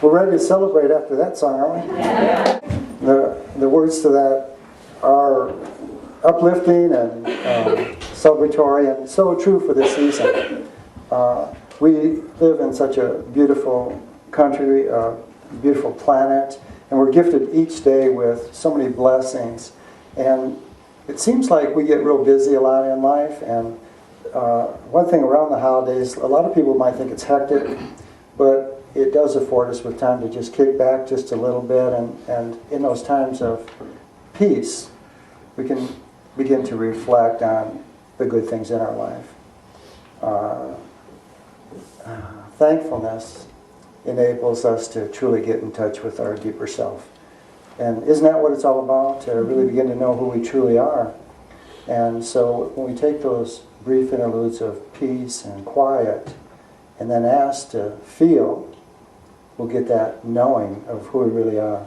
We're ready to celebrate after that song, aren't we? Yeah. The words to that are uplifting and celebratory and so true for this season. We live in such a beautiful country, a beautiful planet, and we're gifted each day with so many blessings. And it seems like we get real busy a lot in life, and one thing around the holidays, a lot of people might think it's hectic, but it does afford us with time to just kick back just a little bit, and in those times of peace, we can begin to reflect on the good things in our life. Thankfulness enables us to truly get in touch with our deeper self. And isn't that what it's all about? To really begin to know who we truly are. And so when we take those brief interludes of peace and quiet, and then ask to feel, we'll get that knowing of who we really are.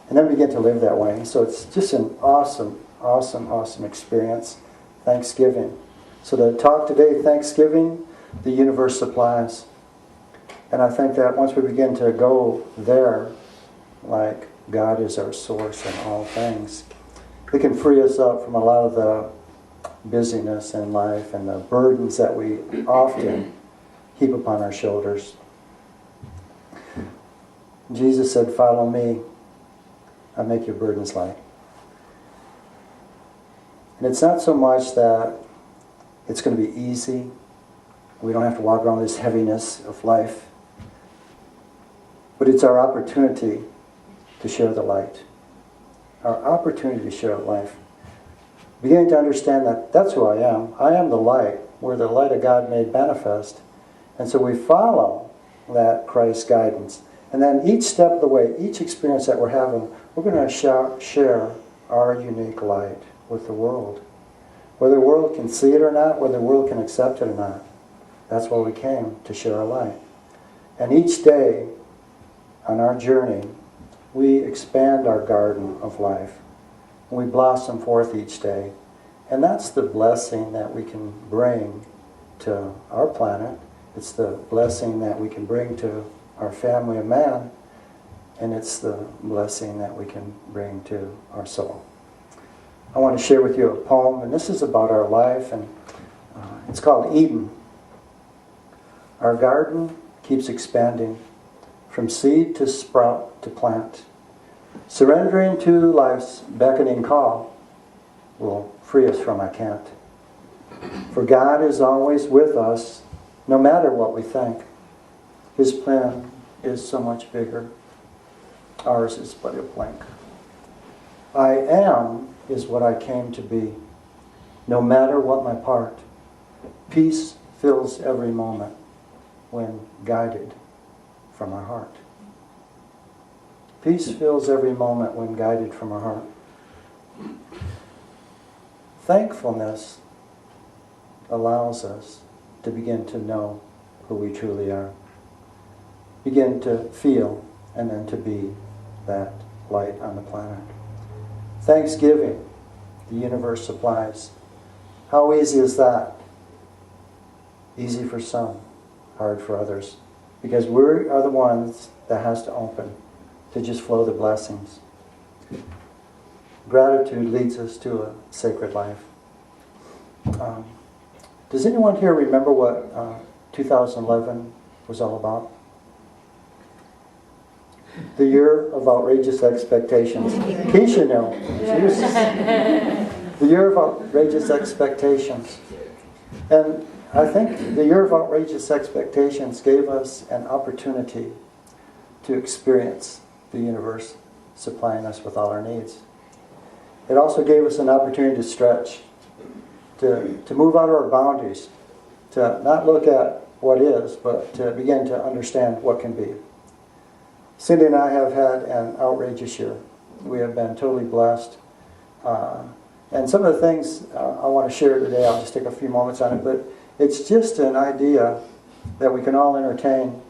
And then begin to live that way. So it's just an awesome, awesome, awesome experience. Thanksgiving. So the talk today, Thanksgiving, the universe supplies. And I think that once we begin to go there, like God is our source in all things, it can free us up from a lot of the busyness in life and the burdens that we often heap upon our shoulders. Jesus said, "Follow me, I'll make your burdens light." And it's not so much that it's going to be easy. We don't have to walk around this heaviness of life. But it's our opportunity to share the light. Our opportunity to share life. Beginning to understand that that's who I am. I am the light. We're the light of God made manifest. And so we follow that Christ guidance. And then each step of the way, each experience that we're having, we're going to share our unique light with the world. Whether the world can see it or not, whether the world can accept it or not, that's why we came, to share our light. And each day on our journey, we expand our garden of life. We blossom forth each day. And that's the blessing that we can bring to our planet. It's the blessing that we can bring to our family of man. And it's the blessing that we can bring to our soul. I want to share with you a poem, and this is about our life, and it's called Eden. Our garden keeps expanding, from seed to sprout to plant. Surrendering to life's beckoning call will free us from I can't. For God is always with us, no matter what we think. His plan is so much bigger. Ours is but a blink. I am is what I came to be, no matter what my part. Peace fills every moment when guided from our heart. Peace fills every moment when guided from our heart. Thankfulness allows us to begin to know who we truly are. Begin to feel and then to be that light on the planet. Thanksgiving, the universe supplies. How easy is that? Easy for some, hard for others. Because we are the ones that has to open to just flow the blessings. Gratitude leads us to a sacred life. Does anyone here remember what 2011 was all about? The year of outrageous expectations. Keisha knew. The year of outrageous expectations. And I think the year of outrageous expectations gave us an opportunity to experience the universe supplying us with all our needs. It also gave us an opportunity to stretch, to move out of our boundaries, to not look at what is, but to begin to understand what can be. Cindy and I have had an outrageous year. We have been totally blessed. And some of the things I want to share today, I'll just take a few moments on it, but it's just an idea that we can all entertain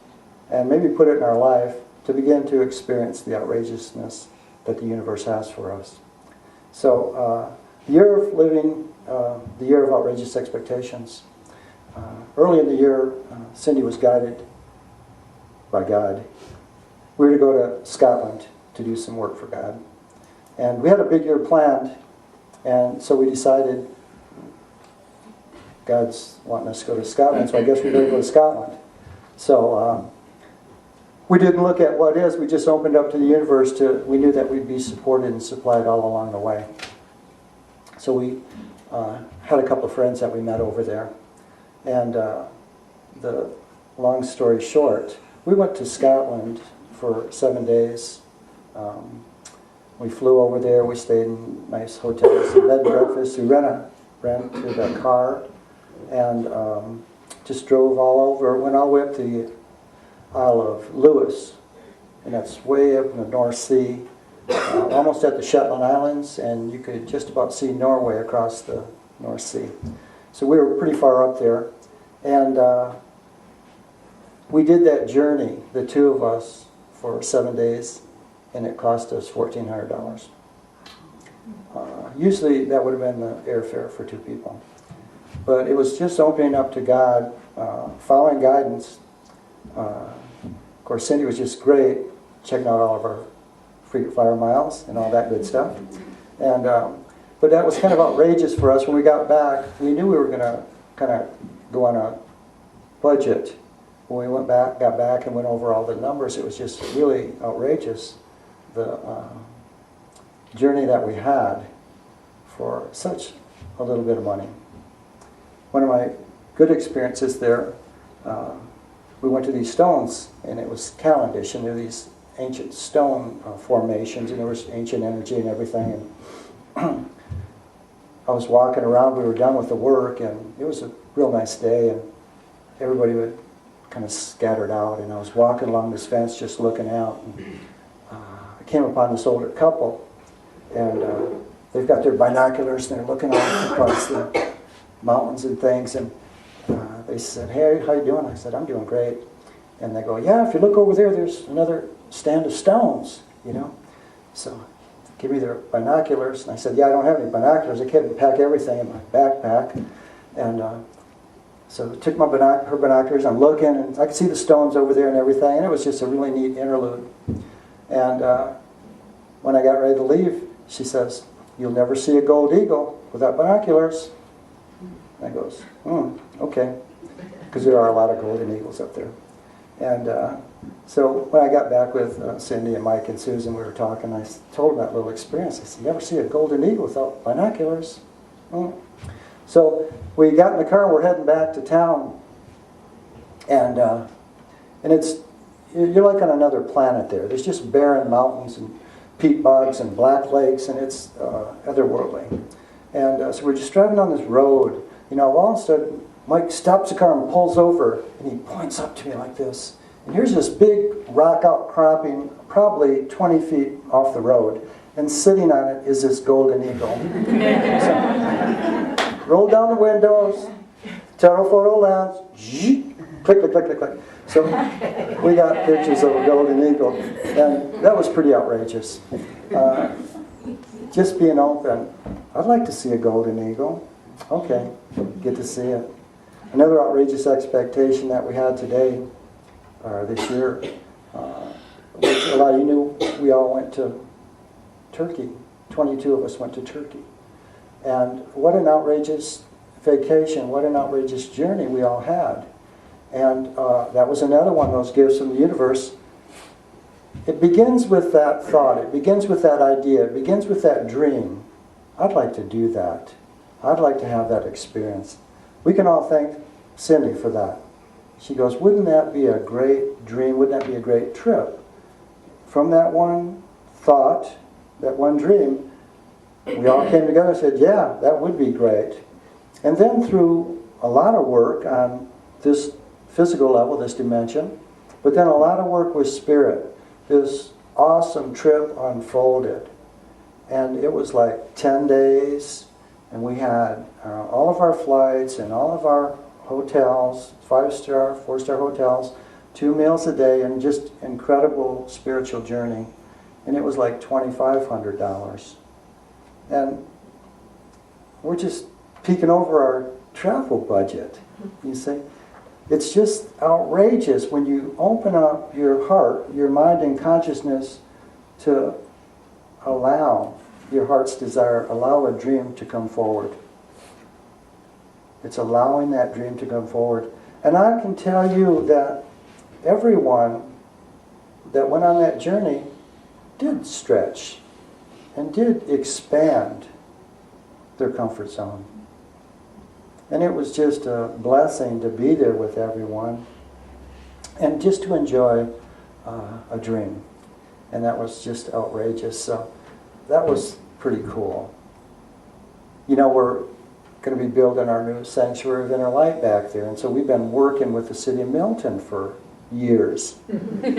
and maybe put it in our life to begin to experience the outrageousness that the universe has for us. So, the year of living, the year of outrageous expectations. Early in the year, Cindy was guided by God we were to go to Scotland to do some work for God. And we had a big year planned, and so we decided God's wanting us to go to Scotland, so I guess we better go to Scotland. So we didn't look at what is, we just opened up to the universe. We knew that we'd be supported and supplied all along the way. So we had a couple of friends that we met over there. And the long story short, we went to Scotland for 7 days. We flew over there, we stayed in nice hotels, bed and breakfast. We rented a car and just drove all over, went all the way up to the Isle of Lewis, and that's way up in the North Sea, almost at the Shetland Islands, and you could just about see Norway across the North Sea. So we were pretty far up there, and we did that journey, the two of us, for 7 days, and it cost us $1,400. Usually that would have been the airfare for two people. But it was just opening up to God, following guidance. Of course, Cindy was just great, checking out all of our frequent flyer miles and all that good stuff. And but that was kind of outrageous for us. When we got back, we knew we were going to kind of go on a budget. When we got back and went over all the numbers, it was just really outrageous, the journey that we had for such a little bit of money. One of my good experiences there, we went to these stones, and it was Calendish, and there were these ancient stone formations, and there was ancient energy and everything. And I was walking around, we were done with the work, and it was a real nice day, and everybody would kind of scattered out, and I was walking along this fence just looking out, and I came upon this older couple, and they've got their binoculars, and they're looking out across the mountains and things, and they said, "Hey, how you doing?" I said, "I'm doing great." And they go, "Yeah, if you look over there, there's another stand of stones, you know." So give me their binoculars, and I said, "Yeah, I don't have any binoculars. I couldn't pack everything in my backpack." And so I took her binoculars, I'm looking, and I could see the stones over there and everything, and it was just a really neat interlude. And when I got ready to leave, she says, "You'll never see a gold eagle without binoculars." And I goes, okay, because there are a lot of golden eagles up there. And so when I got back with Cindy and Mike and Susan, we were talking, I told them that little experience. I said, "You never see a golden eagle without binoculars." So we got in the car and we're heading back to town, and you're like on another planet there. There's just barren mountains and peat bogs and black lakes, and it's otherworldly. And so we're just driving on this road, you know, all of a sudden Mike stops the car and pulls over, and he points up to me like this. And here's this big rock outcropping, probably 20 feet off the road, and sitting on it is this golden eagle. So, roll down the windows, telephoto lens, click, click, click, click, click. So we got pictures of a golden eagle, and that was pretty outrageous. Just being open, I'd like to see a golden eagle. Okay, get to see it. Another outrageous expectation that we had today, or this year, which a lot of you knew, we all went to Turkey. 22 of us went to Turkey. And what an outrageous vacation, what an outrageous journey we all had. And that was another one of those gifts from the universe. It begins with that thought, it begins with that idea, it begins with that dream. I'd like to do that. I'd like to have that experience. We can all thank Cindy for that. She goes, "Wouldn't that be a great dream? Wouldn't that be a great trip?" From that one thought, that one dream, we all came together and said, "Yeah, that would be great." And then through a lot of work on this physical level, this dimension, but then a lot of work with spirit, this awesome trip unfolded. And it was like 10 days, and we had all of our flights and all of our hotels, 5-star, 4-star hotels, 2 meals a day, and just incredible spiritual journey. And it was like $2,500. And we're just peeking over our travel budget, you see. It's just outrageous when you open up your heart, your mind and consciousness to allow your heart's desire, allow a dream to come forward. It's allowing that dream to come forward. And I can tell you that everyone that went on that journey did stretch and did expand their comfort zone. And it was just a blessing to be there with everyone and just to enjoy a dream. And that was just outrageous. So that was pretty cool. You know, we're going to be building our new Sanctuary of Inner Light back there. And so we've been working with the city of Milton for years. And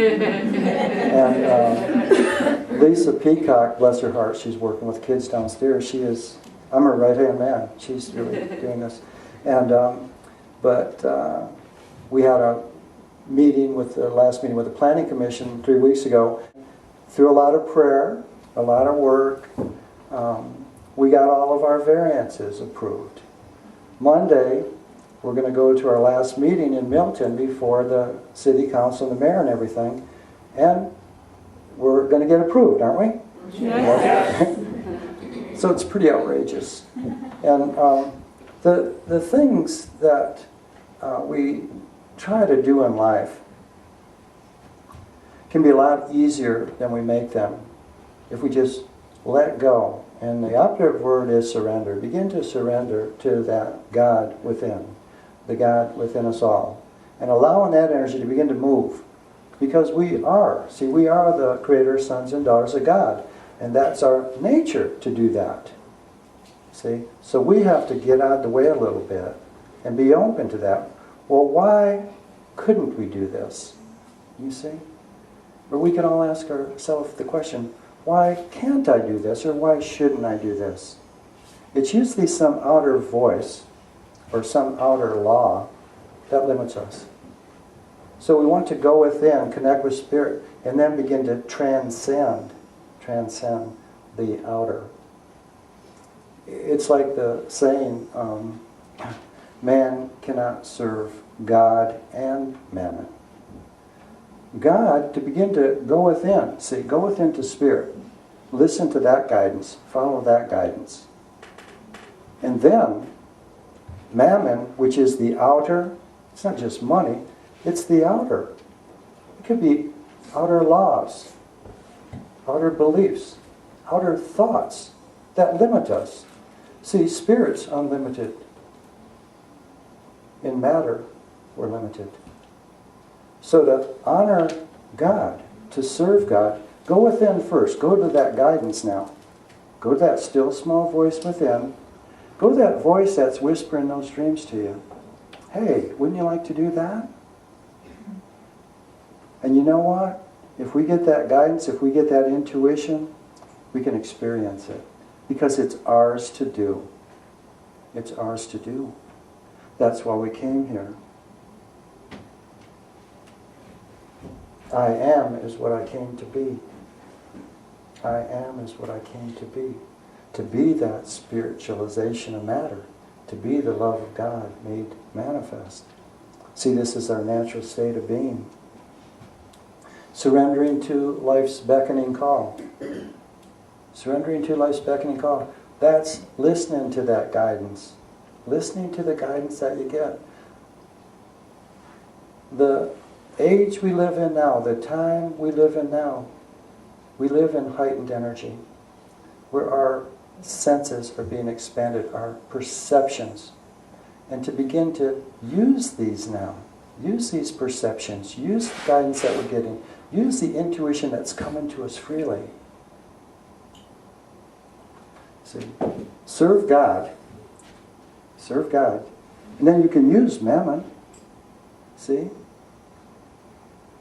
Lisa Peacock, bless her heart, she's working with kids downstairs. I'm her right-hand man. She's really doing this. And but we had a meeting with the last meeting with the Planning Commission 3 weeks ago. Through a lot of prayer, a lot of work, we got all of our variances approved. Monday, we're going to go to our last meeting in Milton before the city council and the mayor and everything, and we're going to get approved, aren't we? Yeah. So it's pretty outrageous. And the things that we try to do in life can be a lot easier than we make them if we just let go. And the operative word is surrender. Begin to surrender to that God within, the God within us all, and allowing that energy to begin to move. Because we are the creator, sons and daughters of God. And that's our nature to do that. See? So we have to get out of the way a little bit and be open to that. Well, why couldn't we do this? You see? Or we can all ask ourselves the question, why can't I do this? Or why shouldn't I do this? It's usually some outer voice or some outer law that limits us. So we want to go within, connect with Spirit, and then begin to transcend the outer. It's like the saying, man cannot serve God and mammon. God, to begin to go within, go within to Spirit. Listen to that guidance. Follow that guidance. And then, mammon, which is the outer, it's not just money, it's the outer. It could be outer laws, outer beliefs, outer thoughts that limit us. See, Spirit's unlimited. In matter, we're limited. So to honor God, to serve God, go within first. Go to that guidance now. Go to that still small voice within. Go to that voice that's whispering those dreams to you. Hey, wouldn't you like to do that? And you know what? If we get that guidance, if we get that intuition, we can experience it. Because it's ours to do. It's ours to do. That's why we came here. I am is what I came to be. I am is what I came to be. To be that spiritualization of matter. To be the love of God made manifest. See, this is our natural state of being. Surrendering to life's beckoning call. Surrendering to life's beckoning call. That's listening to that guidance. Listening to the guidance that you get. The age we live in now, the time we live in now, we live in heightened energy, where our senses are being expanded, our perceptions. And to begin to use these now, use these perceptions, use the guidance that we're getting, use the intuition that's coming to us freely. See, serve God. Serve God. And then you can use mammon. See?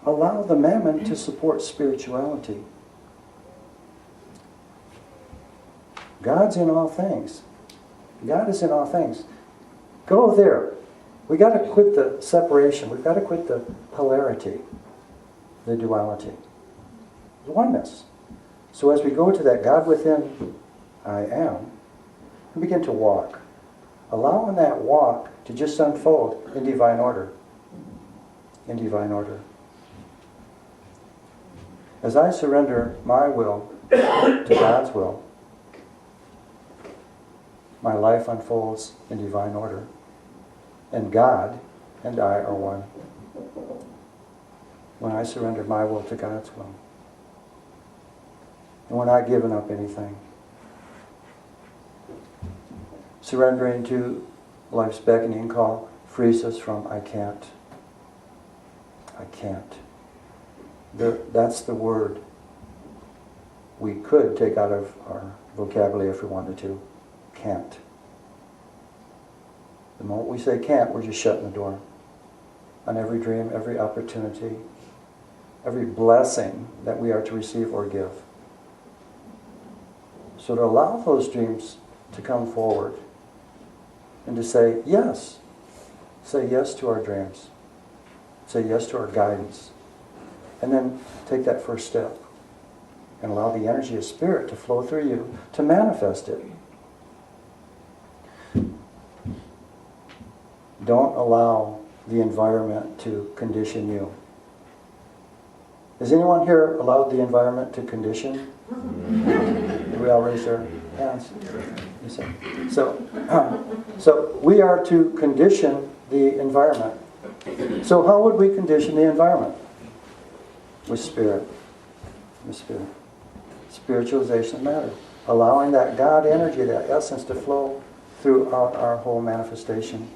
Allow the mammon to support spirituality. God's in all things. God is in all things. Go there. We got to quit the separation. We've got to quit the polarity, the duality, the oneness. So as we go to that God within, I am, we begin to walk. Allowing that walk to just unfold in divine order. in divine order. As I surrender my will to God's will, my life unfolds in divine order. And God and I are one. When I surrender my will to God's will. And we're not giving up anything. Surrendering to life's beckoning call frees us from I can't. I can't. That's the word we could take out of our vocabulary if we wanted to. Can't. The moment we say can't, we're just shutting the door on every dream, every opportunity, every blessing that we are to receive or give. So to allow those dreams to come forward and to say yes. Say yes to our dreams. Say yes to our guidance. And then take that first step and allow the energy of spirit to flow through you to manifest it. Don't allow the environment to condition you. Has anyone here allowed the environment to condition? Did we all raise our hands? So we are to condition the environment. So how would we condition the environment? With spirit. With spirit. Spiritualization of matter. Allowing that God energy, that essence to flow throughout our whole manifestation.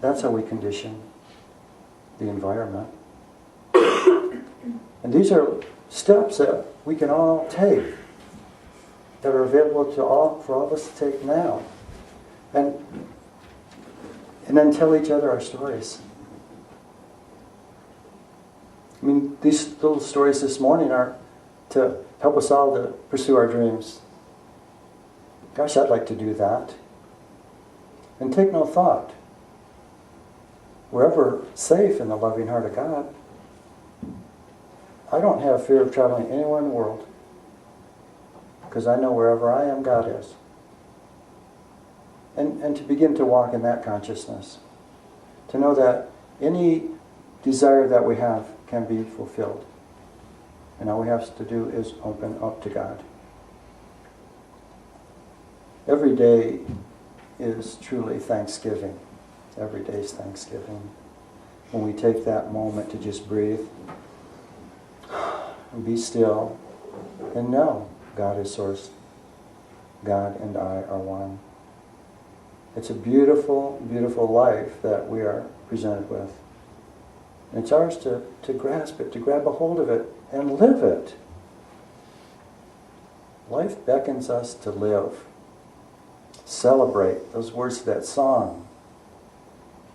That's how we condition the environment. And these are steps that we can all take, that are available to for all of us to take now. And then tell each other our stories. I mean, these little stories this morning are to help us all to pursue our dreams. Gosh, I'd like to do that. And take no thought. We're ever safe in the loving heart of God. I don't have fear of traveling anywhere in the world. Because I know wherever I am, God is. And to begin to walk in that consciousness. To know that any desire that we have can be fulfilled. And all we have to do is open up to God. Every day is truly Thanksgiving. Every day is Thanksgiving. When we take that moment to just breathe and be still and know God is source. God and I are one. It's a beautiful, beautiful life that we are presented with. And it's ours to grasp it, to grab a hold of it, and live it. Life beckons us to live. Celebrate. Those words of that song.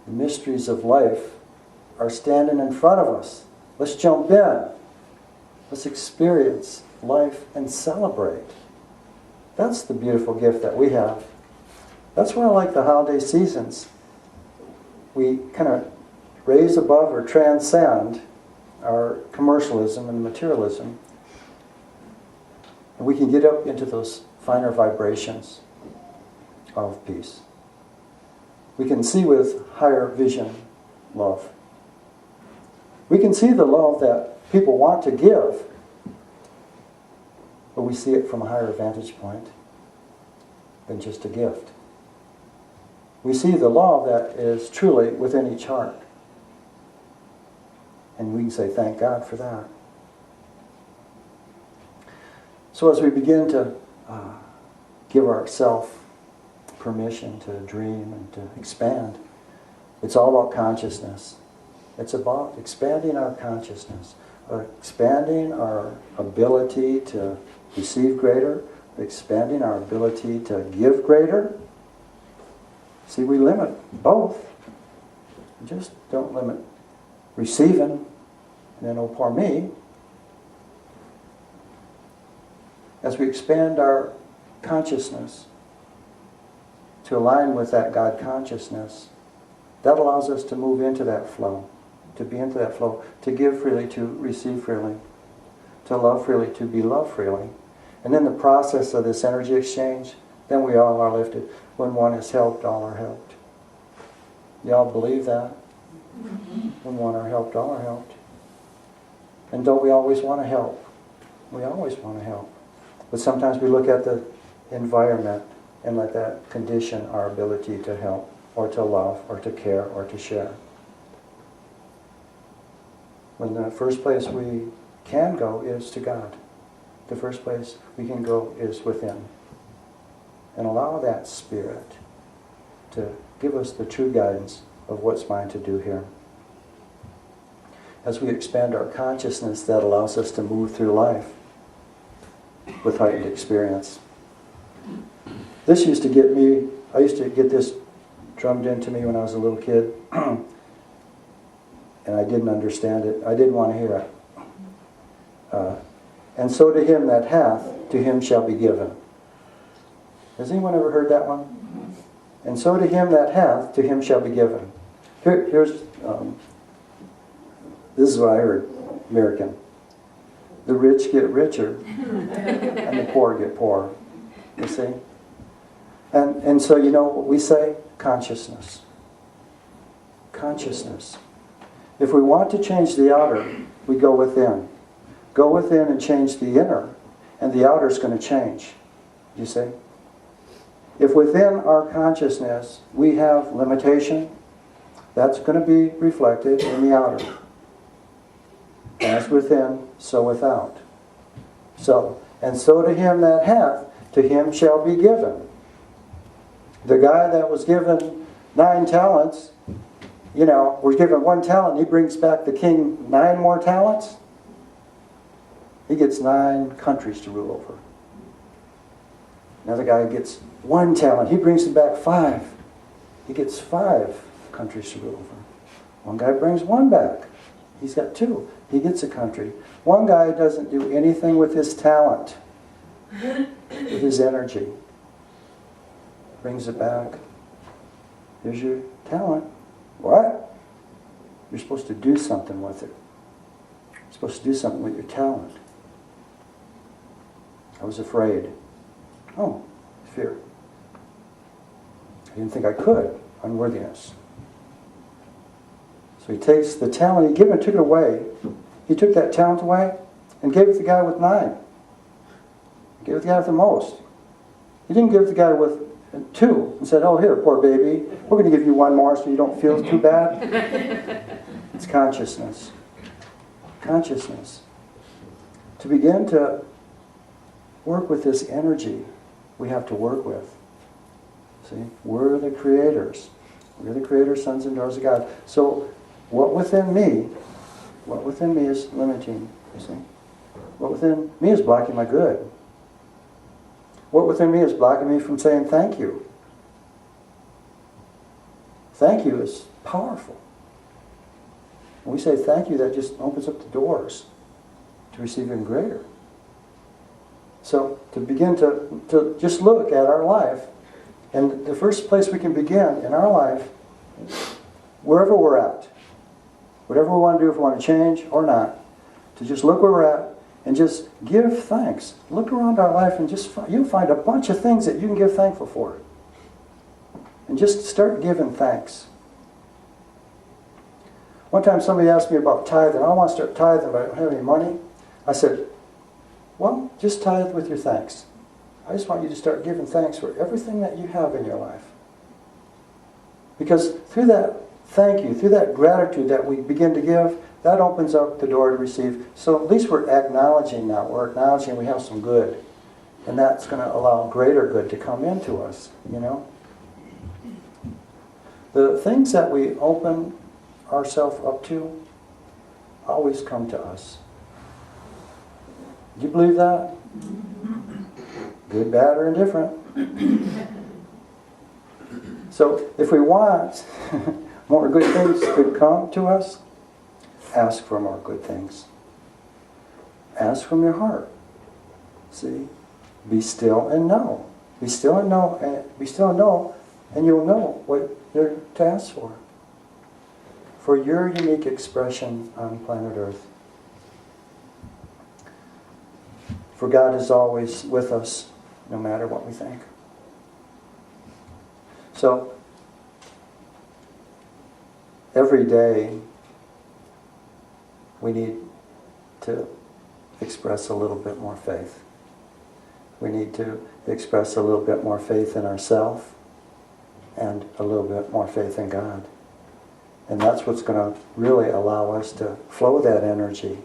The mysteries of life are standing in front of us. Let's jump in. Let's experience life and celebrate. That's the beautiful gift that we have. That's why I like the holiday seasons. We kind of raise above or transcend our commercialism and materialism. And we can get up into those finer vibrations of peace. We can see with higher vision love. We can see the love that people want to give, but we see it from a higher vantage point than just a gift. We see the love that is truly within each heart. And we can say, thank God for that. So as we begin to give ourselves permission to dream and to expand, it's all about consciousness. It's about expanding our consciousness, expanding our ability to receive greater, expanding our ability to give greater. See, we limit both. We just don't limit receiving, and then, oh, poor me. As we expand our consciousness to align with that God consciousness, that allows us to move into that flow, to be into that flow, to give freely, to receive freely, to love freely, to be loved freely. And in the process of this energy exchange, then we all are lifted. When one is helped, all are helped. Y'all believe that? When one are helped, all are helped. And don't we always want to help? We always want to help. But sometimes we look at the environment and let that condition our ability to help, or to love, or to care, or to share. When the first place we can go is to God. The first place we can go is within. And allow that Spirit to give us the true guidance of what's mine to do here. As we expand our consciousness, that allows us to move through life with heightened experience. This used to get me, I used to get this drummed into me when I was a little kid, and I didn't understand it. I didn't want to hear it. And so to him that hath, to him shall be given. Has anyone ever heard that one? And so to him that hath, to him shall be given. This is what I heard, American. The rich get richer, and the poor get poorer. You see? And so you know what we say? Consciousness. Consciousness. If we want to change the outer, we go within. Go within and change the inner, and the outer is going to change. You see? If within our consciousness we have limitation, that's going to be reflected in the outer. As within, so without. So, and so to him that hath, to him shall be given. The guy that was given 9 talents, was given 1 talent, he brings back the king 9 more talents. He gets 9 countries to rule over. Another guy gets 1 talent, he brings him back 5. He gets 5 countries to rule over. One guy brings 1 back. He's got 2. He gets a country. One guy doesn't do anything with his talent, with his energy. Brings it back. Here's your talent. What? You're supposed to do something with it. You're supposed to do something with your talent. I was afraid. Oh, fear. I didn't think I could. Unworthiness. So he takes the talent he given, took it away. He took that talent away and gave it to the guy with 9. He gave it to the guy with the most. He didn't give it to the guy with 2 and said, oh, here, poor baby, we're going to give you 1 more so you don't feel too bad. It's consciousness. Consciousness. To begin to work with this energy we have to work with. See, we're the creators. We're the creators, sons and daughters of God. So what within me is limiting, you see. What within me is blocking my good. What within me is blocking me from saying thank you. Thank you is powerful. When we say thank you, that just opens up the doors to receive even greater. So to begin to just look at our life, and the first place we can begin in our life, wherever we're at, whatever we want to do, if we want to change or not, to just look where we're at and just give thanks. Look around our life and you'll find a bunch of things that you can give thankful for. And just start giving thanks. One time somebody asked me about tithing. I want to start tithing, but I don't have any money. I said, well, just tithe with your thanks. I just want you to start giving thanks for everything that you have in your life. Because through that thank you, through that gratitude that we begin to give, that opens up the door to receive. So at least we're acknowledging now. We're acknowledging we have some good. And that's going to allow greater good to come into us, The things that we open ourselves up to always come to us. Do you believe that? Good, bad, or indifferent. So if we want more good things to come to us, ask for more good things. Ask from your heart. See? Be still and know. Be still and know, and you'll know what you're to ask for your unique expression on planet Earth. For God is always with us, no matter what we think. So, every day we need to express a little bit more faith. We need to express a little bit more faith in ourselves and a little bit more faith in God. And that's what's going to really allow us to flow that energy.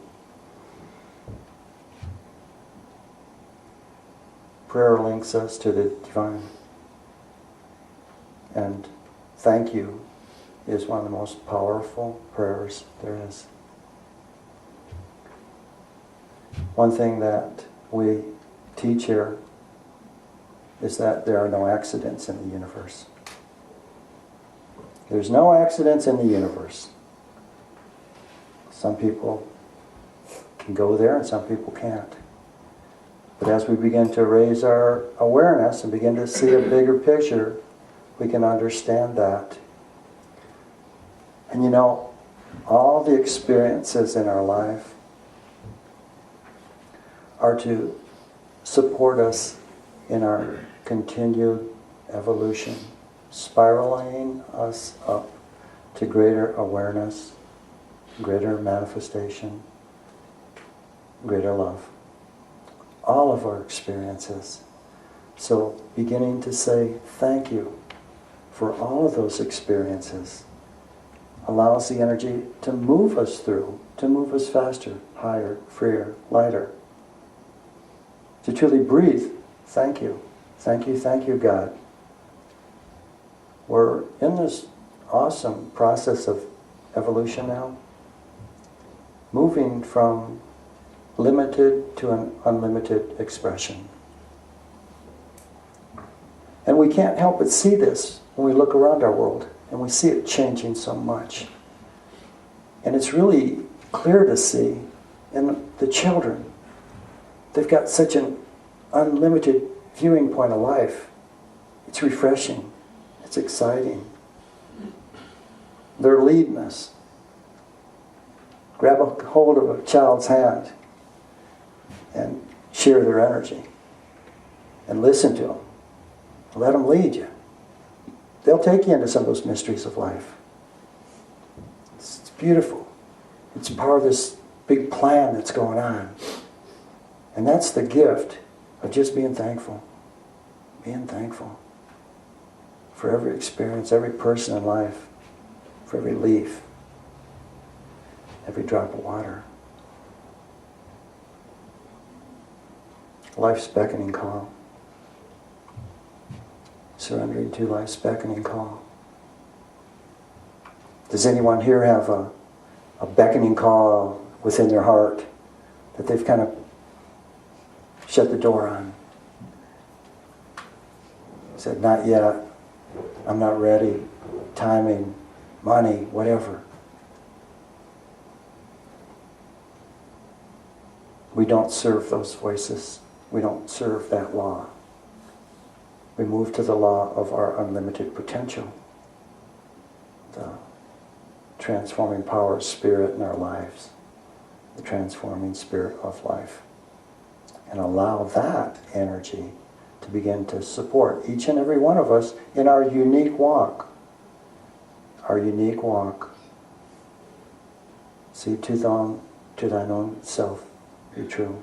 Prayer links us to the divine. And thank you is one of the most powerful prayers there is. One thing that we teach here is that there are no accidents in the universe. There's no accidents in the universe. Some people can go there and some people can't. But as we begin to raise our awareness and begin to see a bigger picture, we can understand that. And you know, all the experiences in our life are to support us in our continued evolution, spiraling us up to greater awareness, greater manifestation, greater love. All of our experiences. So beginning to say thank you for all of those experiences allows the energy to move us through, to move us faster, higher, freer, lighter. To truly breathe, thank you, thank you, God. We're in this awesome process of evolution now, moving from limited to an unlimited expression. And we can't help but see this when we look around our world and we see it changing so much. And it's really clear to see in the children. They've got such an unlimited viewing point of life. It's refreshing. It's exciting. They're leading us. Grab a hold of a child's hand and share their energy. And listen to them. Let them lead you. They'll take you into some of those mysteries of life. It's beautiful. It's part of this big plan that's going on. And that's the gift of just being thankful. Being thankful for every experience, every person in life, for every leaf, every drop of water. Life's beckoning call. Surrendering to life's beckoning call. Does anyone here have a beckoning call within their heart that they've kind of shut the door on? Said, not yet. I'm not ready. Timing, money, whatever. We don't serve those voices. We don't serve that law. We move to the law of our unlimited potential. The transforming power of spirit in our lives. The transforming spirit of life. And allow that energy to begin to support each and every one of us in our unique walk. Our unique walk. See to thine own self be true.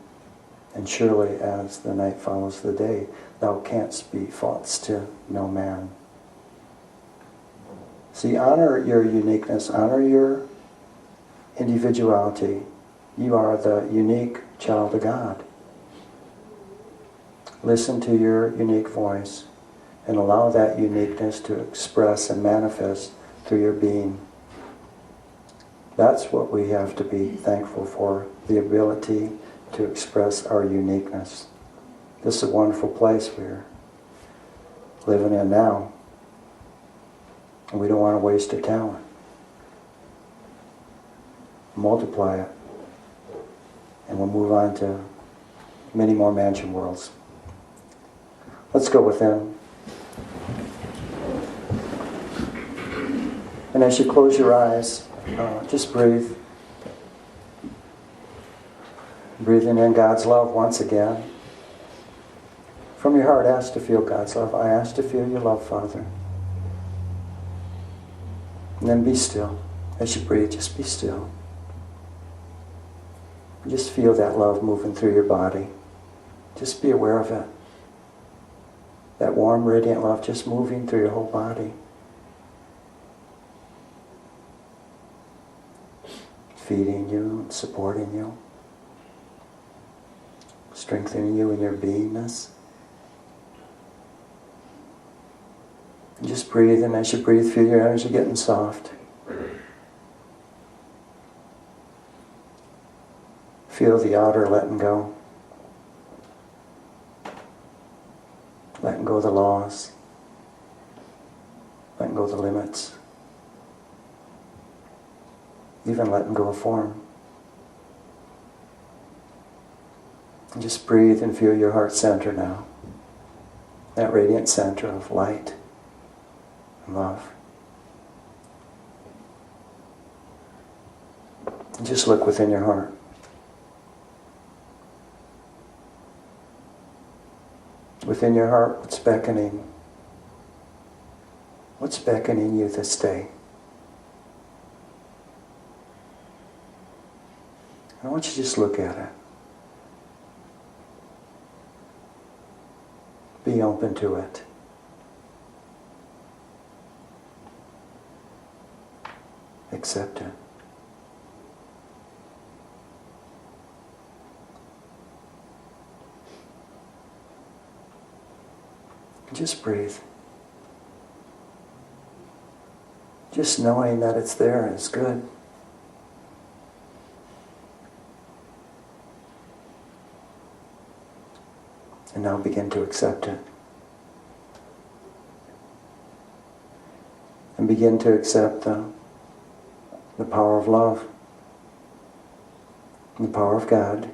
And surely as the night follows the day, thou canst be false to no man. See, honor your uniqueness, honor your individuality. You are the unique child of God. Listen to your unique voice and allow that uniqueness to express and manifest through your being. That's what we have to be thankful for, the ability to express our uniqueness. This is a wonderful place we're living in now. And we don't want to waste a talent. Multiply it. And we'll move on to many more mansion worlds. Let's go within. And as you close your eyes, just breathe. Breathing in God's love once again. From your heart, ask to feel God's love. I ask to feel your love, Father. And then be still. As you breathe, just be still. Just feel that love moving through your body. Just be aware of it. That warm, radiant love just moving through your whole body. Feeding you, supporting you, strengthening you in your beingness. And just breathe, and as you breathe, feel your energy getting soft. Feel the outer letting go. Letting go of the laws. Letting go of the limits. Even letting go of form. And just breathe and feel your heart center now. That radiant center of light and love. And just look within your heart. Within your heart, what's beckoning? What's beckoning you this day? I want you to just look at it. Be open to it. Accept it. Just breathe. Just knowing that it's there is good. And now begin to accept it. And begin to accept the power of love, and the power of God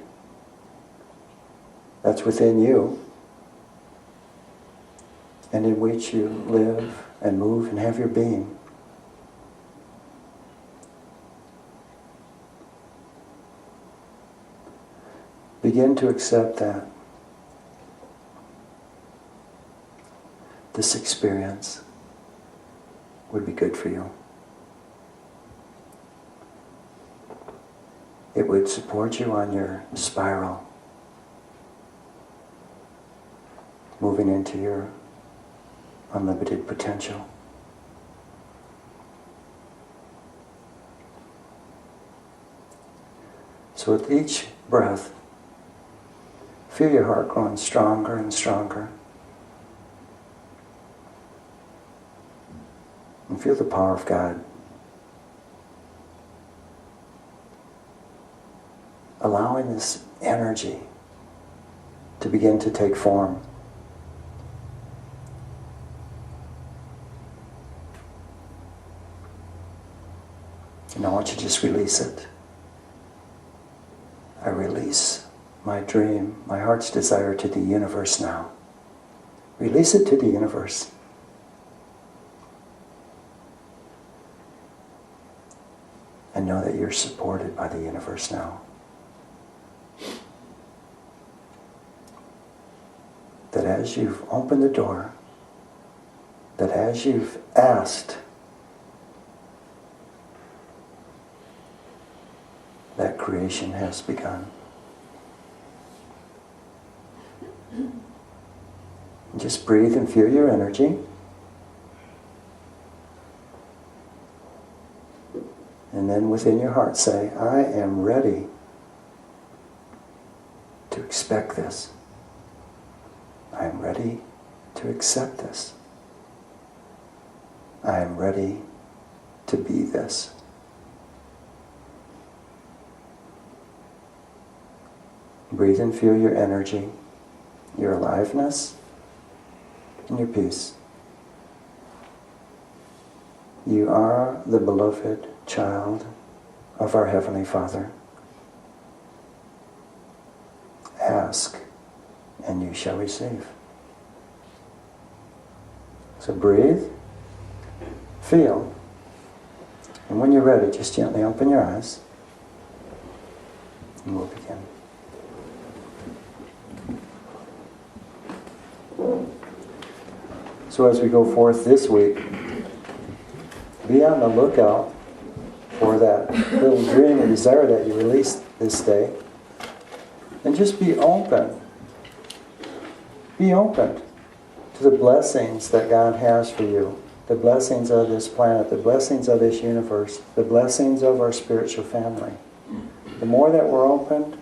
that's within you, and in which you live and move and have your being. Begin to accept that this experience would be good for you. It would support you on your spiral, moving into your unlimited potential. So with each breath, feel your heart growing stronger and stronger. And feel the power of God. Allowing this energy to begin to take form. And I want you to just release it. I release my dream, my heart's desire to the universe now. Release it to the universe. And know that you're supported by the universe now. That as you've opened the door, that as you've asked, that creation has begun. And just breathe and feel your energy. And then within your heart say, I am ready to expect this. I am ready to accept this. I am ready to be this. Breathe and feel your energy, your aliveness, and your peace. You are the beloved child of our Heavenly Father. Ask, and you shall receive. So breathe, feel, and when you're ready, just gently open your eyes, and we'll begin. So as we go forth this week, be on the lookout that little dream or desire that you released this day. And just be open. Be open to the blessings that God has for you. The blessings of this planet, the blessings of this universe, the blessings of our spiritual family. The more that we're open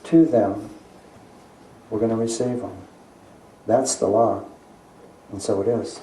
to them, we're going to receive them. That's the law. And so it is.